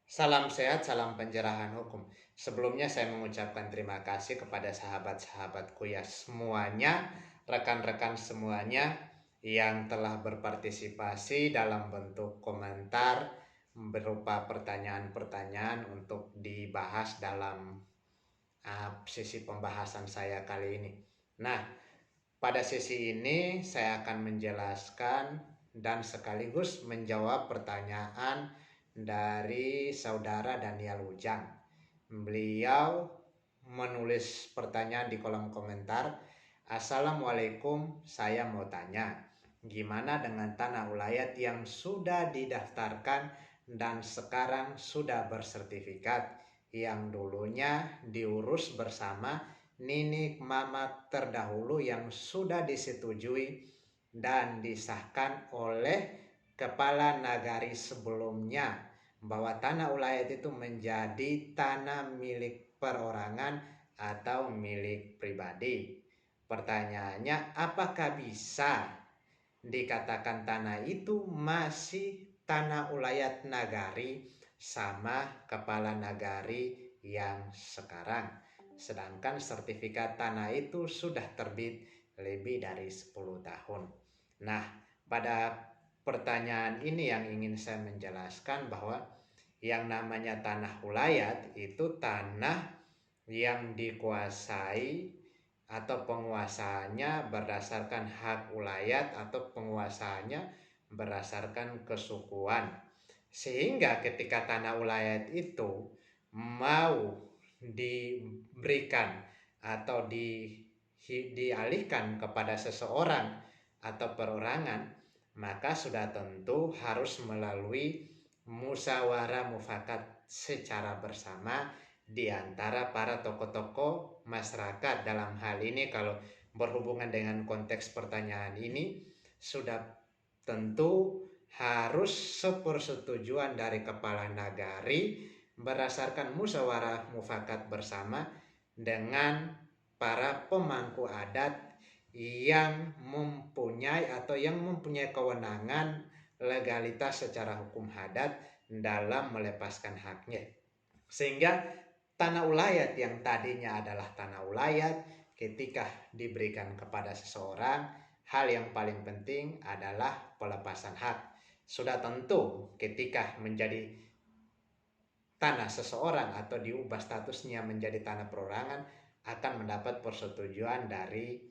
Salam sehat, salam pencerahan hukum. Sebelumnya saya mengucapkan terima kasih kepada sahabat-sahabatku ya semuanya, rekan-rekan semuanya yang telah berpartisipasi dalam bentuk komentar berupa pertanyaan-pertanyaan untuk dibahas dalam sesi pembahasan saya kali ini. Nah, pada sesi ini saya akan menjelaskan dan sekaligus menjawab pertanyaan dari saudara Daniel Ujang. Beliau menulis pertanyaan di kolom komentar. Assalamualaikum, saya mau tanya, gimana dengan tanah ulayat yang sudah didaftarkan dan sekarang sudah bersertifikat, yang dulunya diurus bersama Ninik Mamat terdahulu yang sudah disetujui dan disahkan oleh kepala nagari sebelumnya bahwa tanah ulayat itu menjadi tanah milik perorangan atau milik pribadi. Pertanyaannya, apakah bisa dikatakan tanah itu masih tanah ulayat nagari sama kepala nagari yang sekarang, sedangkan sertifikat tanah itu sudah terbit lebih dari 10 tahun. Nah, pada pertanyaan ini yang ingin saya menjelaskan bahwa yang namanya tanah ulayat itu tanah yang dikuasai atau penguasaannya berdasarkan hak ulayat atau penguasaannya berdasarkan kesukuan. Sehingga ketika tanah ulayat itu mau diberikan atau dialihkan kepada seseorang atau perorangan, maka sudah tentu harus melalui musyawarah mufakat secara bersama di antara para tokoh-tokoh masyarakat. Dalam hal ini kalau berhubungan dengan konteks pertanyaan ini, sudah tentu harus sepersetujuan dari kepala nagari berdasarkan musyawarah mufakat bersama dengan para pemangku adat yang mempunyai kewenangan legalitas secara hukum adat dalam melepaskan haknya. Sehingga tanah ulayat yang tadinya adalah tanah ulayat ketika diberikan kepada seseorang, hal yang paling penting adalah pelepasan hak. Sudah tentu ketika menjadi tanah seseorang atau diubah statusnya menjadi tanah perorangan akan mendapat persetujuan dari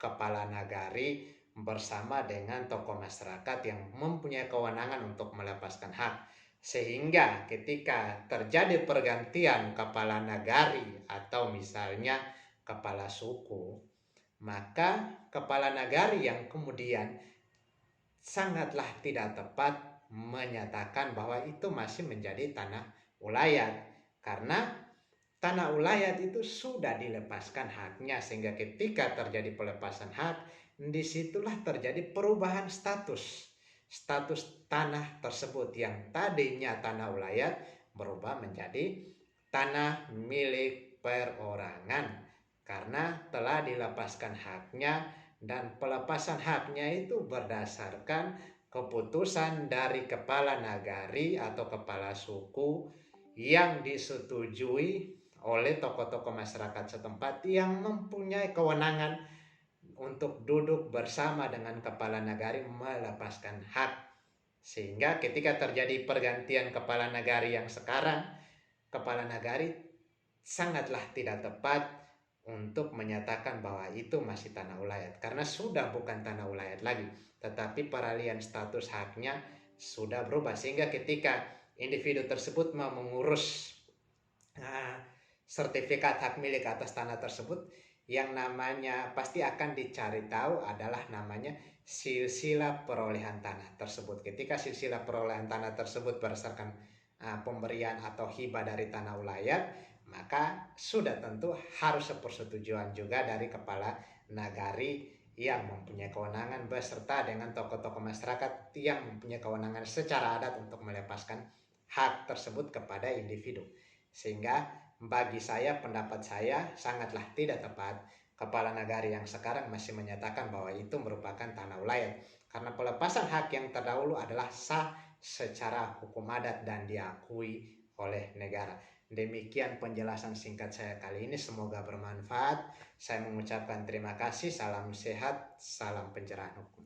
kepala nagari bersama dengan tokoh masyarakat yang mempunyai kewenangan untuk melepaskan hak. Sehingga ketika terjadi pergantian kepala nagari atau misalnya kepala suku, maka kepala nagari yang kemudian sangatlah tidak tepat menyatakan bahwa itu masih menjadi tanah ulayat, karena tanah ulayat itu sudah dilepaskan haknya, sehingga ketika terjadi pelepasan hak, disitulah terjadi perubahan status tanah tersebut yang tadinya tanah ulayat berubah menjadi tanah milik perorangan karena telah dilepaskan haknya, dan pelepasan haknya itu berdasarkan keputusan dari kepala nagari atau kepala suku yang disetujui oleh tokoh-tokoh masyarakat setempat yang mempunyai kewenangan untuk duduk bersama dengan kepala nagari melepaskan hak. Sehingga ketika terjadi pergantian kepala nagari yang sekarang, kepala nagari sangatlah tidak tepat untuk menyatakan bahwa itu masih tanah ulayat, karena sudah bukan tanah ulayat lagi, tetapi peralihan status haknya sudah berubah. Sehingga ketika individu tersebut mau mengurus sertifikat hak milik atas tanah tersebut, yang namanya pasti akan dicari tahu adalah namanya silsilah perolehan tanah tersebut. Ketika silsilah perolehan tanah tersebut berdasarkan pemberian atau hibah dari tanah ulayat, maka sudah tentu harus sepersetujuan juga dari kepala nagari yang mempunyai kewenangan beserta dengan tokoh-tokoh masyarakat yang mempunyai kewenangan secara adat untuk melepaskan hak tersebut kepada individu. Sehingga bagi saya, pendapat saya sangatlah tidak tepat kepala nagari yang sekarang masih menyatakan bahwa itu merupakan tanah ulayat, karena pelepasan hak yang terdahulu adalah sah secara hukum adat dan diakui oleh negara. Demikian penjelasan singkat saya kali ini, semoga bermanfaat. Saya mengucapkan terima kasih, salam sehat, salam pencerahan hukum.